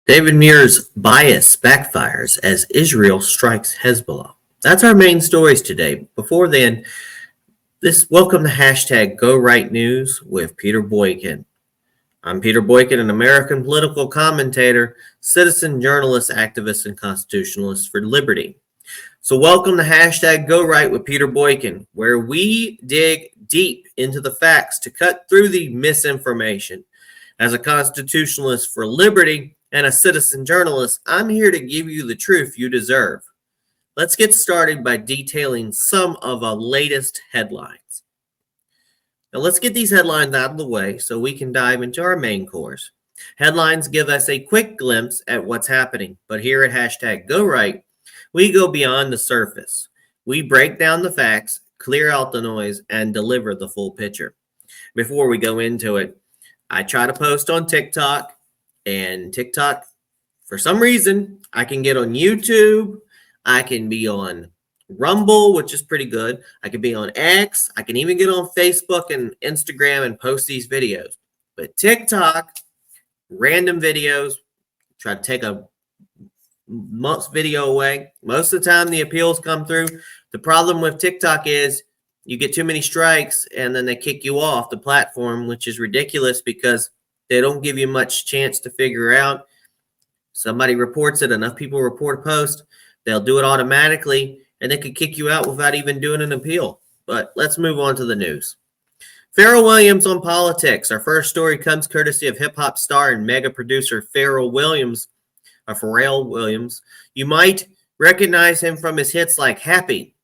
David Muir's bias backfires as Israel strikes Hezbollah. That's our main stories today. Before then, welcome to hashtag Go Right News with Peter Boykin. I'm Peter Boykin, an American political commentator, citizen journalist, activist, and constitutionalist for liberty. So welcome to hashtag Go Right with Peter Boykin, where we dig deep into the facts to cut through the misinformation. As a constitutionalist for liberty and a citizen journalist, I'm here to give you the truth you deserve. Let's get started by detailing some of our latest headlines. Now let's get these headlines out of the way so we can dive into our main course. Headlines give us a quick glimpse at what's happening, but here at hashtag Go Right, we go beyond the surface. We break down the facts, clear out the noise, and deliver the full picture. Before we go into it, I try to post on TikTok, and TikTok, for some reason, I can get on YouTube. I can be on Rumble, which is pretty good. I can be on X. I can even get on Facebook and Instagram and post these videos. But TikTok, random videos, try to take a month's video away. Most of the time, the appeals come through. The problem with TikTok is you get too many strikes and then they kick you off the platform, which is ridiculous because they don't give you much chance to figure out. Somebody reports it, enough people report a post, they'll do it automatically, and they could kick you out without even doing an appeal. But let's move on to the news. Pharrell Williams on politics. Our first story comes courtesy of hip-hop star and mega producer Pharrell Williams. You might recognize him from his hits like Happy.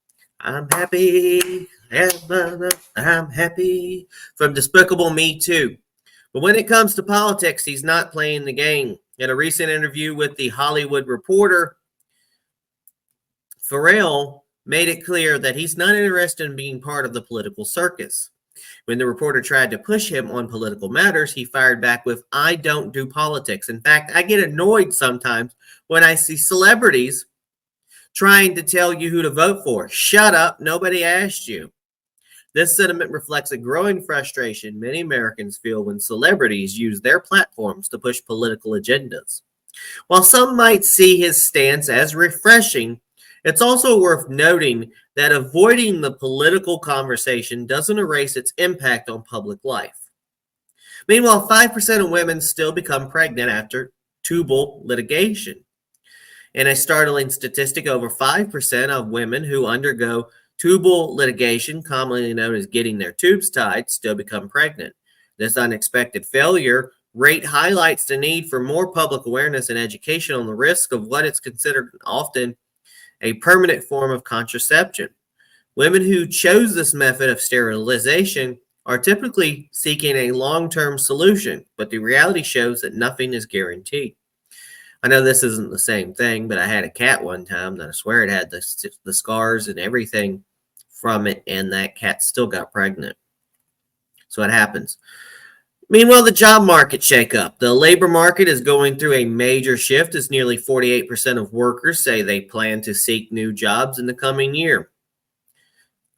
I'm happy, I'm happy, from Despicable Me 2. But when it comes to politics, he's not playing the game. In a recent interview with The Hollywood Reporter, Pharrell made it clear that he's not interested in being part of the political circus. When the reporter tried to push him on political matters, he fired back with, "I don't do politics. In fact, I get annoyed sometimes when I see celebrities trying to tell you who to vote for. Shut up, nobody asked you." This sentiment reflects a growing frustration many Americans feel when celebrities use their platforms to push political agendas. While some might see his stance as refreshing, it's also worth noting that avoiding the political conversation doesn't erase its impact on public life. Meanwhile, 5% of women still become pregnant after tubal litigation. In a startling statistic, over 5% of women who undergo tubal litigation, commonly known as getting their tubes tied, still become pregnant. This unexpected failure rate highlights the need for more public awareness and education on the risk of what is considered often a permanent form of contraception. Women who chose this method of sterilization are typically seeking a long-term solution, but the reality shows that nothing is guaranteed. I know this isn't the same thing, but I had a cat one time that I swear it had the scars and everything from it, and that cat still got pregnant. So it happens. Meanwhile, the job market shakeup. The labor market is going through a major shift as nearly 48% of workers say they plan to seek new jobs in the coming year.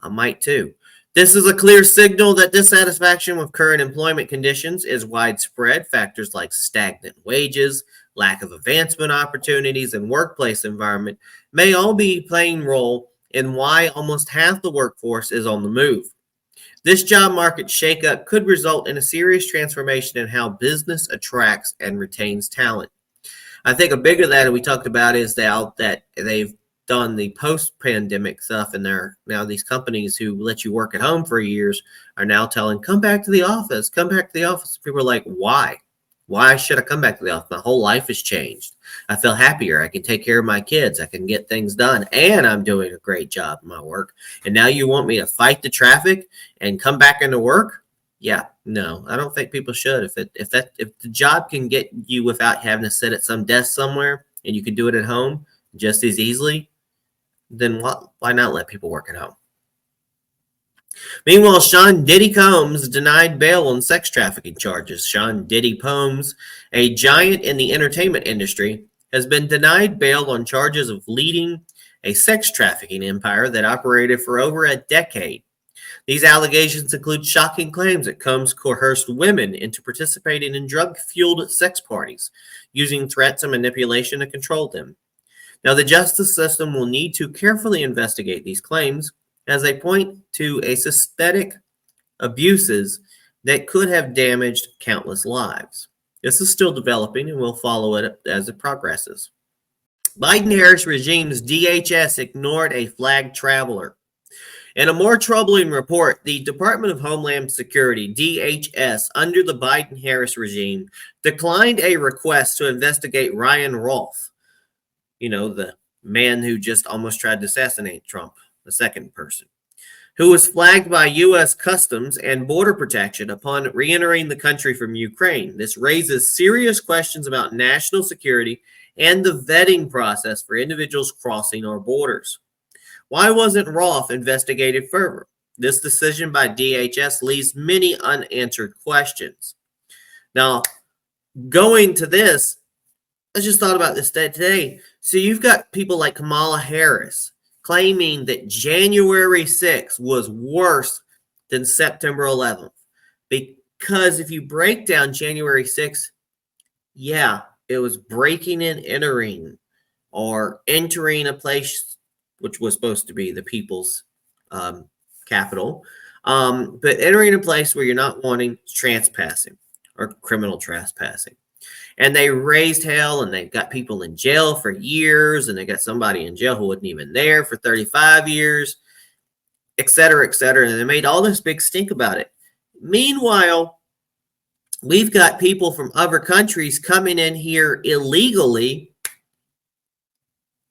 I might too. This is a clear signal that dissatisfaction with current employment conditions is widespread. Factors like stagnant wages, lack of advancement opportunities, and workplace environment may all be playing a role in why almost half the workforce is on the move. This job market shakeup could result in a serious transformation in how business attracts and retains talent. I think a bigger that we talked about is that they've done the post-pandemic stuff, and now these companies who let you work at home for years are now telling, come back to the office, come back to the office. People are like, why? Why should I come back to the office? My whole life has changed. I feel happier. I can take care of my kids. I can get things done. And I'm doing a great job in my work. And now you want me to fight the traffic and come back into work? Yeah, no, I don't think people should. If the job can get you without having to sit at some desk somewhere and you can do it at home just as easily, then why not let people work at home? Meanwhile, Sean Diddy Combs denied bail on sex trafficking charges. Sean Diddy Combs, a giant in the entertainment industry, has been denied bail on charges of leading a sex trafficking empire that operated for over a decade. These allegations include shocking claims that Combs coerced women into participating in drug-fueled sex parties, using threats and manipulation to control them. Now, the justice system will need to carefully investigate these claims as they point to a systemic abuses that could have damaged countless lives. This is still developing, and we'll follow it as it progresses. Biden-Harris regime's DHS ignored a flagged traveler. In a more troubling report, the Department of Homeland Security, DHS, under the Biden-Harris regime, declined a request to investigate Ryan Roth, the man who just almost tried to assassinate Trump, the second person, who was flagged by U.S. Customs and Border Protection upon re-entering the country from Ukraine. This raises serious questions about national security and the vetting process for individuals crossing our borders. Why wasn't Roth investigated further? This decision by DHS leaves many unanswered questions. Now, going to this, I just thought about this today. So you've got people like Kamala Harris claiming that January 6th was worse than September 11th. Because if you break down January 6th, it was breaking and entering, or entering a place which was supposed to be the people's capital, but entering a place where you're not wanting trespassing or criminal trespassing. And they raised hell, and they got people in jail for years, and they got somebody in jail who wasn't even there for 35 years, et cetera, and they made all this big stink about it. Meanwhile, we've got people from other countries coming in here illegally,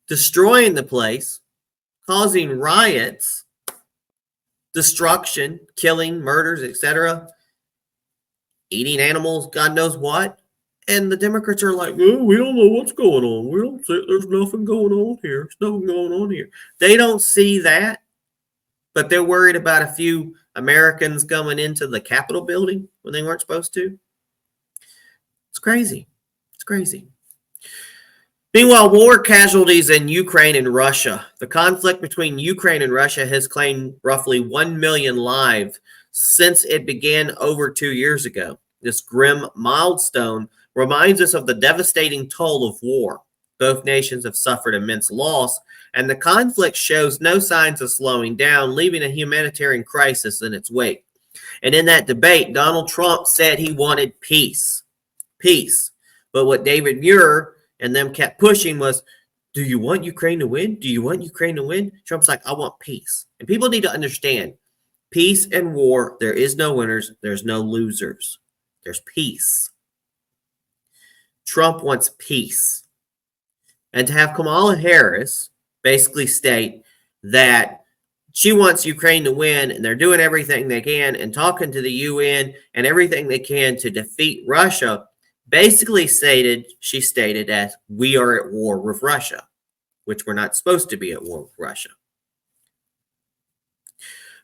destroying the place, causing riots, destruction, killing, murders, etc., eating animals, God knows what. And the Democrats are like, oh, we don't know what's going on. We don't see, there's nothing going on here. There's nothing going on here. They don't see that, but they're worried about a few Americans going into the Capitol building when they weren't supposed to. It's crazy. It's crazy. Meanwhile, war casualties in Ukraine and Russia. The conflict between Ukraine and Russia has claimed roughly 1 million lives since it began over 2 years ago. This grim milestone reminds us of the devastating toll of war. Both nations have suffered immense loss, and the conflict shows no signs of slowing down, leaving a humanitarian crisis in its wake. And in that debate, Donald Trump said he wanted peace. Peace. But what David Muir and them kept pushing was, do you want Ukraine to win? Do you want Ukraine to win? Trump's like, I want peace. And people need to understand, peace and war, there is no winners, there's no losers. There's peace. Trump wants peace. And to have Kamala Harris basically state that she wants Ukraine to win, and they're doing everything they can and talking to the UN and everything they can to defeat Russia, basically she stated as, we are at war with Russia, which we're not supposed to be at war with Russia.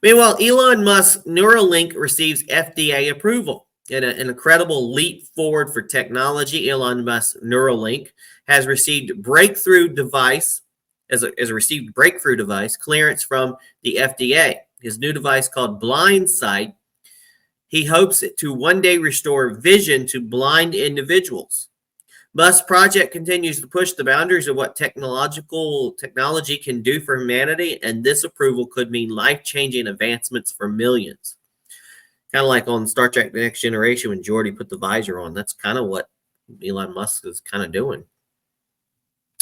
Meanwhile, Elon Musk's Neuralink receives FDA approval. In an incredible leap forward for technology, Elon Musk's Neuralink has received breakthrough device clearance from the FDA. His new device, called Blindsight, he hopes to one day restore vision to blind individuals. Musk's project continues to push the boundaries of what technology can do for humanity, and this approval could mean life-changing advancements for millions. Kind of like on Star Trek The Next Generation when Geordi put the visor on. That's kind of what Elon Musk is kind of doing.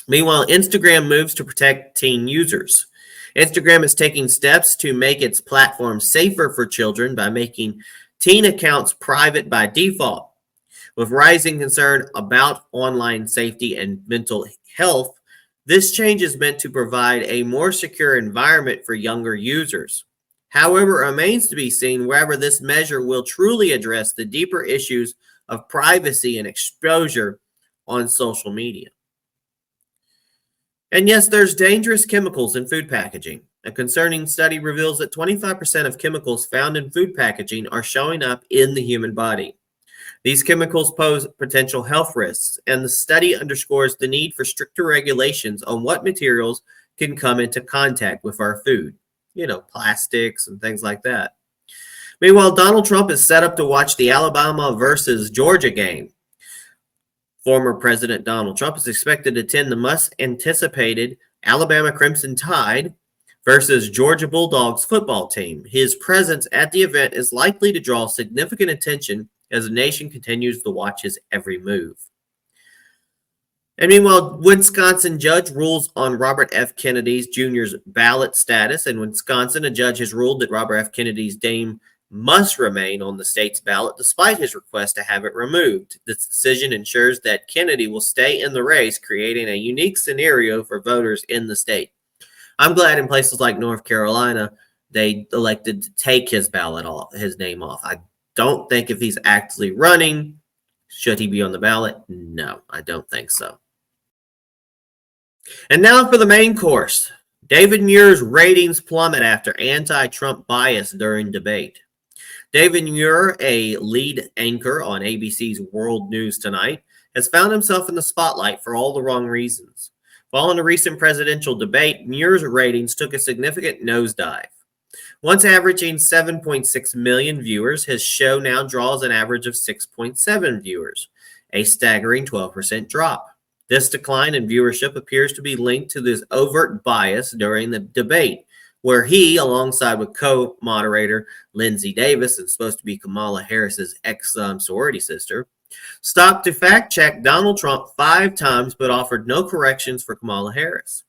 Meanwhile, Instagram moves to protect teen users. Instagram is taking steps to make its platform safer for children by making teen accounts private by default. With rising concern about online safety and mental health, this change is meant to provide a more secure environment for younger users. However, it remains to be seen whether this measure will truly address the deeper issues of privacy and exposure on social media. And yes, there's dangerous chemicals in food packaging. A concerning study reveals that 25% of chemicals found in food packaging are showing up in the human body. These chemicals pose potential health risks, and the study underscores the need for stricter regulations on what materials can come into contact with our food. plastics and things like that. Meanwhile, Donald Trump is set up to watch the Alabama versus Georgia game. Former President Donald Trump is expected to attend the much-anticipated Alabama Crimson Tide versus Georgia Bulldogs football team. His presence at the event is likely to draw significant attention as the nation continues to watch his every move. And meanwhile, Wisconsin judge rules on Robert F. Kennedy Jr.'s ballot status. In Wisconsin, a judge has ruled that Robert F. Kennedy's name must remain on the state's ballot despite his request to have it removed. This decision ensures that Kennedy will stay in the race, creating a unique scenario for voters in the state. I'm glad in places like North Carolina, they elected to take his ballot off, his name off. I don't think if he's actually running, should he be on the ballot? No, I don't think so. And now for the main course. David Muir's ratings plummet after anti-Trump bias during debate. David Muir, a lead anchor on ABC's World News Tonight, has found himself in the spotlight for all the wrong reasons. Following a recent presidential debate, Muir's ratings took a significant nosedive. Once averaging 7.6 million viewers, his show now draws an average of 6.7 viewers, a staggering 12% drop. This decline in viewership appears to be linked to this overt bias during the debate, where he, alongside with co-moderator Lindsay Davis, and supposed to be Kamala Harris's ex-sorority sister, stopped to fact-check Donald Trump 5 times but offered no corrections for Kamala Harris,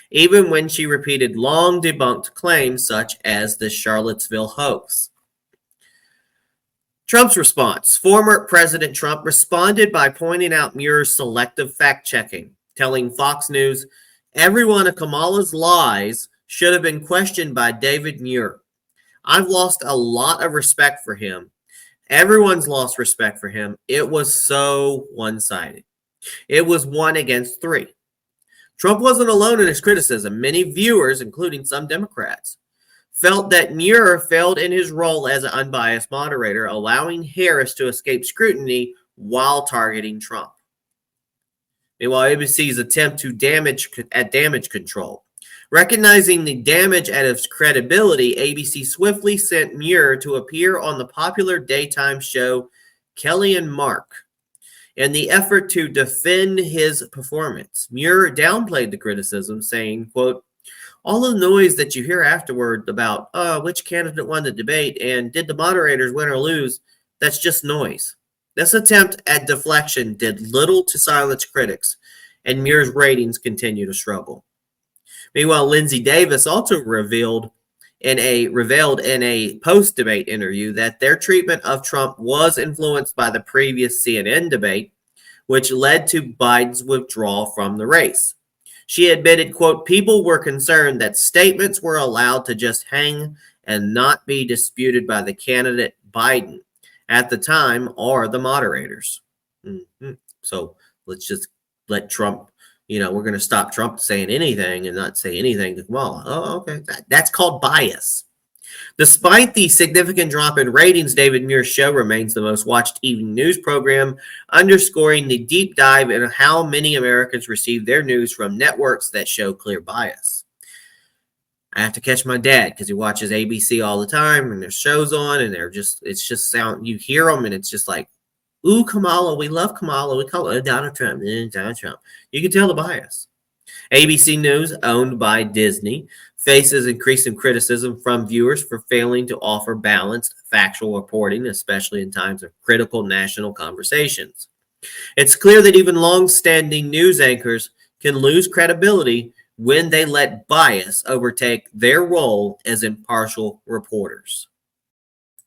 even when she repeated long-debunked claims such as the Charlottesville hoax. Trump's response. Former President Trump responded by pointing out Muir's selective fact-checking, telling Fox News, "Every one of Kamala's lies should have been questioned by David Muir. I've lost a lot of respect for him. Everyone's lost respect for him. It was so one-sided. It was 1 against 3. Trump wasn't alone in his criticism. Many viewers, including some Democrats, felt that Muir failed in his role as an unbiased moderator, allowing Harris to escape scrutiny while targeting Trump." Meanwhile, ABC's attempt to damage control. Recognizing the damage at its credibility, ABC swiftly sent Muir to appear on the popular daytime show Kelly and Mark. In the effort to defend his performance, Muir downplayed the criticism, saying, quote, "All the noise that you hear afterward about which candidate won the debate and did the moderators win or lose, that's just noise." This attempt at deflection did little to silence critics, and Muir's ratings continue to struggle. Meanwhile, Lindsay Davis also revealed in a post-debate interview that their treatment of Trump was influenced by the previous CNN debate, which led to Biden's withdrawal from the race. She admitted, quote, "People were concerned that statements were allowed to just hang and not be disputed by the candidate Biden at the time or the moderators." So let's just let Trump, we're going to stop Trump saying anything and not say anything to Kamala. Oh, okay. That's called bias. Despite the significant drop in ratings, David Muir's show remains the most watched evening news program, underscoring the deep dive into how many Americans receive their news from networks that show clear bias. I have to catch my dad because he watches ABC all the time, and there's shows on, and it's just sound. You hear them, and it's just like, "Ooh, Kamala, we love Kamala. We call her Donald Trump, Donald Trump." You can tell the bias. ABC News, owned by Disney, faces increasing criticism from viewers for failing to offer balanced, factual reporting, especially in times of critical national conversations. It's clear that even long-standing news anchors can lose credibility when they let bias overtake their role as impartial reporters.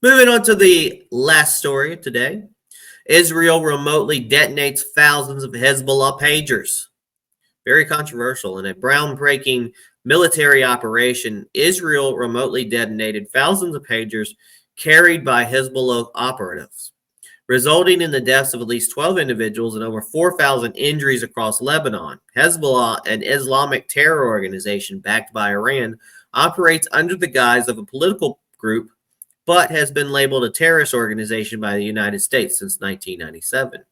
Moving on to the last story of today. Israel remotely detonates thousands of Hezbollah pagers. Very controversial. In a groundbreaking military operation, Israel remotely detonated thousands of pagers carried by Hezbollah operatives, resulting in the deaths of at least 12 individuals and over 4,000 injuries across Lebanon. Hezbollah, an Islamic terror organization backed by Iran, operates under the guise of a political group, but has been labeled a terrorist organization by the United States since 1997.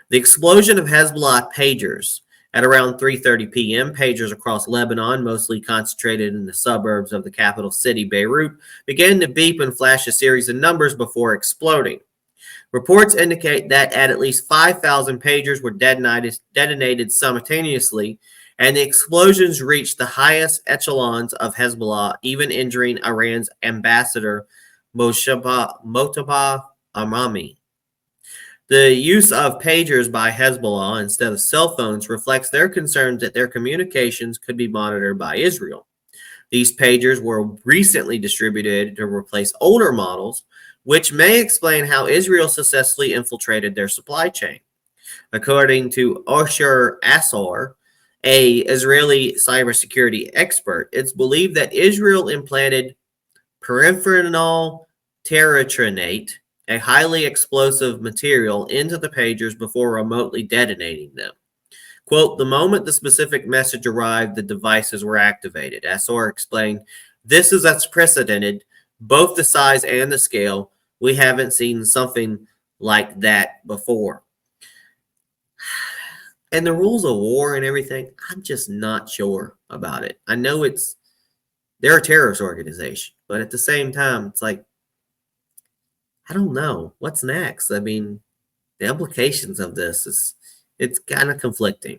The explosion of Hezbollah pagers At around 3:30 p.m., pagers across Lebanon, mostly concentrated in the suburbs of the capital city, Beirut, began to beep and flash a series of numbers before exploding. Reports indicate that at least 5,000 pagers were detonated simultaneously, and the explosions reached the highest echelons of Hezbollah, even injuring Iran's ambassador, Mojtaba Amami. The use of pagers by Hezbollah instead of cell phones reflects their concerns that their communications could be monitored by Israel. These pagers were recently distributed to replace older models, which may explain how Israel successfully infiltrated their supply chain. According to Osher Assar, an Israeli cybersecurity expert, it's believed that Israel implanted peripheral terratrinate, a highly explosive material, into the pagers before remotely detonating them. Quote, the moment the specific message arrived, the devices were activated. Assar explained, this is unprecedented, both the size and the scale. We haven't seen something like that before. And the rules of war and everything, I'm just not sure about it. I know they're a terrorist organization, but at the same time, it's like, I don't know. What's next? I mean, the implications of this it's kind of conflicting.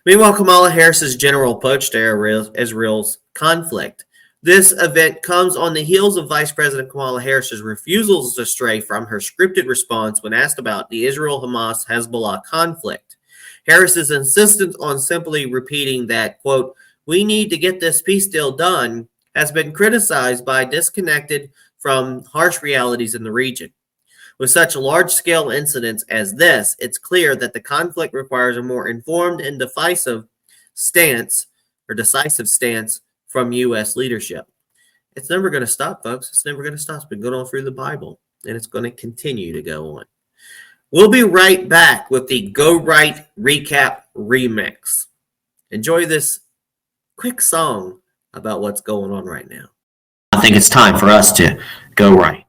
Meanwhile, Kamala Harris's general approach to Israel's conflict. This event comes on the heels of Vice President Kamala Harris's refusals to stray from her scripted response when asked about the Israel-Hamas-Hezbollah conflict. Harris's insistence on simply repeating that, quote, we need to get this peace deal done, has been criticized by disconnected from harsh realities in the region. With such large-scale incidents as this, it's clear that the conflict requires a more informed and decisive stance from U.S. leadership. It's never going to stop, folks. It's never going to stop. It's been going on through the Bible, and it's going to continue to go on. We'll be right back with the Go Right Recap Remix. Enjoy this quick song about what's going on right now. I think it's time for us to go right.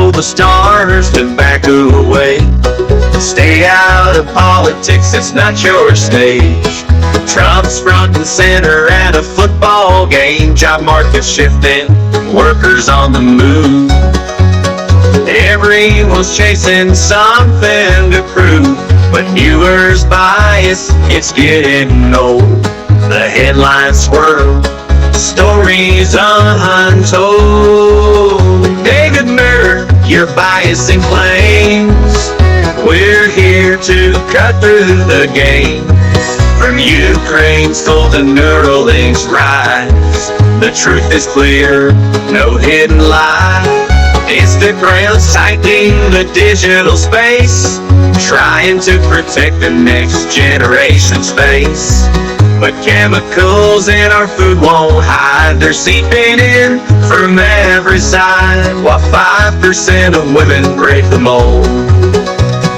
The stars to back away. Stay out of politics, it's not your stage. Trump's front and center at a football game. Job market shifting, workers on the move. Everyone's chasing something to prove, but Muir's bias, it's getting old. The headlines swirl, stories untold. David Muir, your biasing claims. We're here to cut through the game. From Ukraine's golden Neuralinks rise, the truth is clear, no hidden lie. Instagram's tightening the digital space, trying to protect the next generation's face. But chemicals in our food won't hide, they're seeping in from every side, while 5% of women break the mold.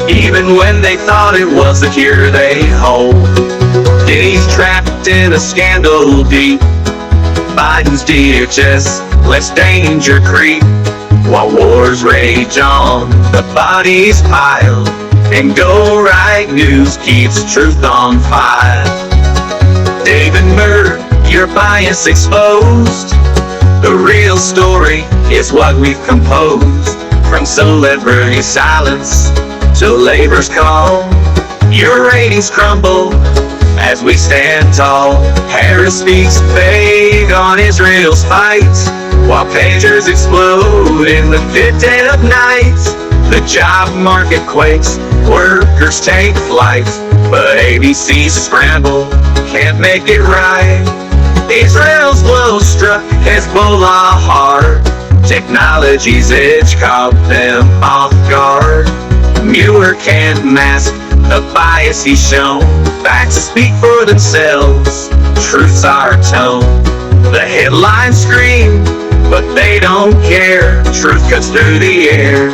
Even when they thought it was the cure they hold. He's trapped in a scandal deep. Biden's DHS lets danger creep, while wars rage on, the bodies pile, and Go Right News keeps truth on fire. David Muir, your bias exposed. The real story is what we've composed. From celebrity silence to labor's call, your ratings crumble as we stand tall. Harris speaks vague on Israel's fight, while pagers explode in the dead of night. The job market quakes, workers take flight, but ABC's scramble can't make it right. Israel's blow struck Hezbollah hard. Technology's edge caught them off guard. Muir can't mask the bias he's shown. Facts speak for themselves. truth's our tone. The headlines scream, but they don't care. Truth cuts through the air.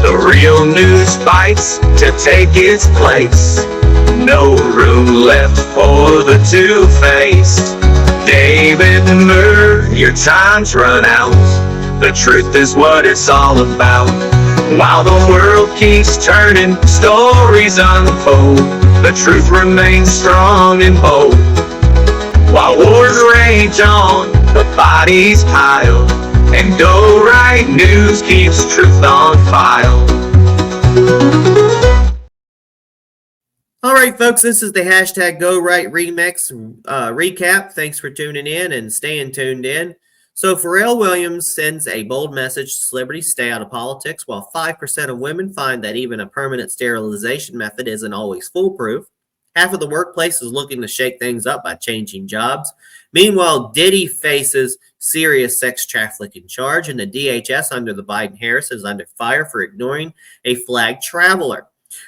The real news fights to take its place. No room left for the two-faced. David Muir, your time's run out. The truth is what it's all about. While the world keeps turning, stories unfold. The truth remains strong and bold. While wars rage on, the bodies pile, and Go Right News keeps truth on file. All right, folks, this is the hashtag Go Right Remix recap. Thanks for tuning in and staying tuned in. So Pharrell Williams sends a bold message to celebrities: stay out of politics, while 5% of women find that even a permanent sterilization method isn't always foolproof. Half of the workplace is looking to shake things up by changing jobs. Meanwhile, Diddy faces serious sex trafficking charge, and the DHS under the Biden-Harris is under fire for ignoring a flagged traveler.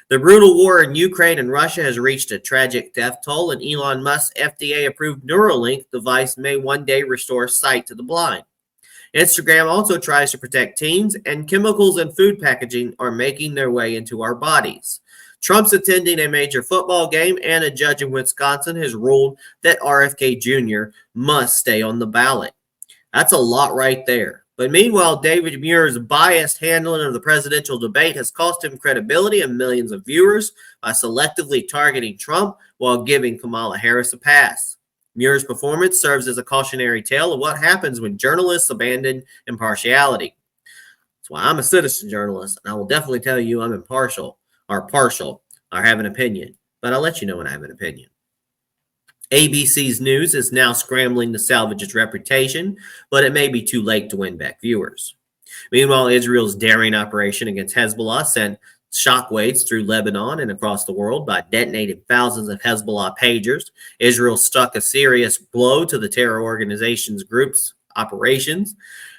The brutal war in Ukraine and Russia has reached a tragic death toll, and Elon Musk's FDA-approved Neuralink device may one day restore sight to the blind. Instagram also tries to protect teens, and chemicals in food packaging are making their way into our bodies. Trump's attending a major football game, and a judge in Wisconsin has ruled that RFK Jr. must stay on the ballot. That's a lot right there. But meanwhile, David Muir's biased handling of the presidential debate has cost him credibility and millions of viewers by selectively targeting Trump while giving Kamala Harris a pass. Muir's performance serves as a cautionary tale of what happens when journalists abandon impartiality. That's why I'm a citizen journalist, and I will definitely tell you I'm impartial or partial or have an opinion, but I'll let you know when I have an opinion. ABC's news is now scrambling to salvage its reputation, but it may be too late to win back viewers. Meanwhile, Israel's daring operation against Hezbollah sent shockwaves through Lebanon and across the world by detonating thousands of Hezbollah pagers. Israel struck a serious blow to the terror organization's group's operations,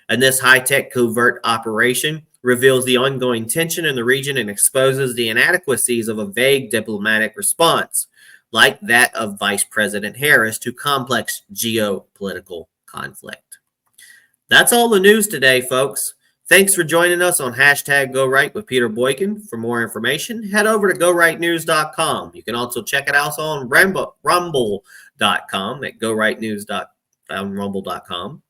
and this high-tech covert operation reveals the ongoing tension in the region and exposes the inadequacies of a vague diplomatic response, like that of Vice President Harris, to complex geopolitical conflict. That's all the news today, folks. Thanks for joining us on hashtag Go Right with Peter Boykin. For more information, head over to GoRightNews.com. You can also check it out on Rumble.com at GoRightNews.Rumble.com.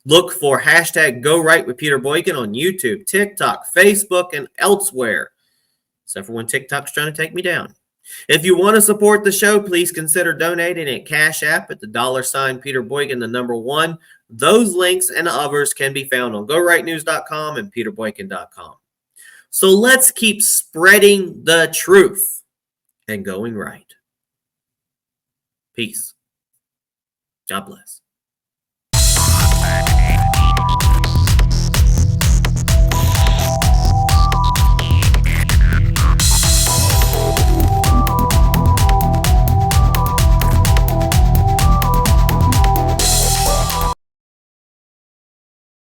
Look for hashtag Go Right with Peter Boykin on YouTube, TikTok, Facebook, and elsewhere. Except for when TikTok's trying to take me down. If you want to support the show, please consider donating at Cash App at the $ Peter Boykin, the number 1. Those links and others can be found on GoRightNews.com and PeterBoykin.com. So let's keep spreading the truth and going right. Peace. God bless.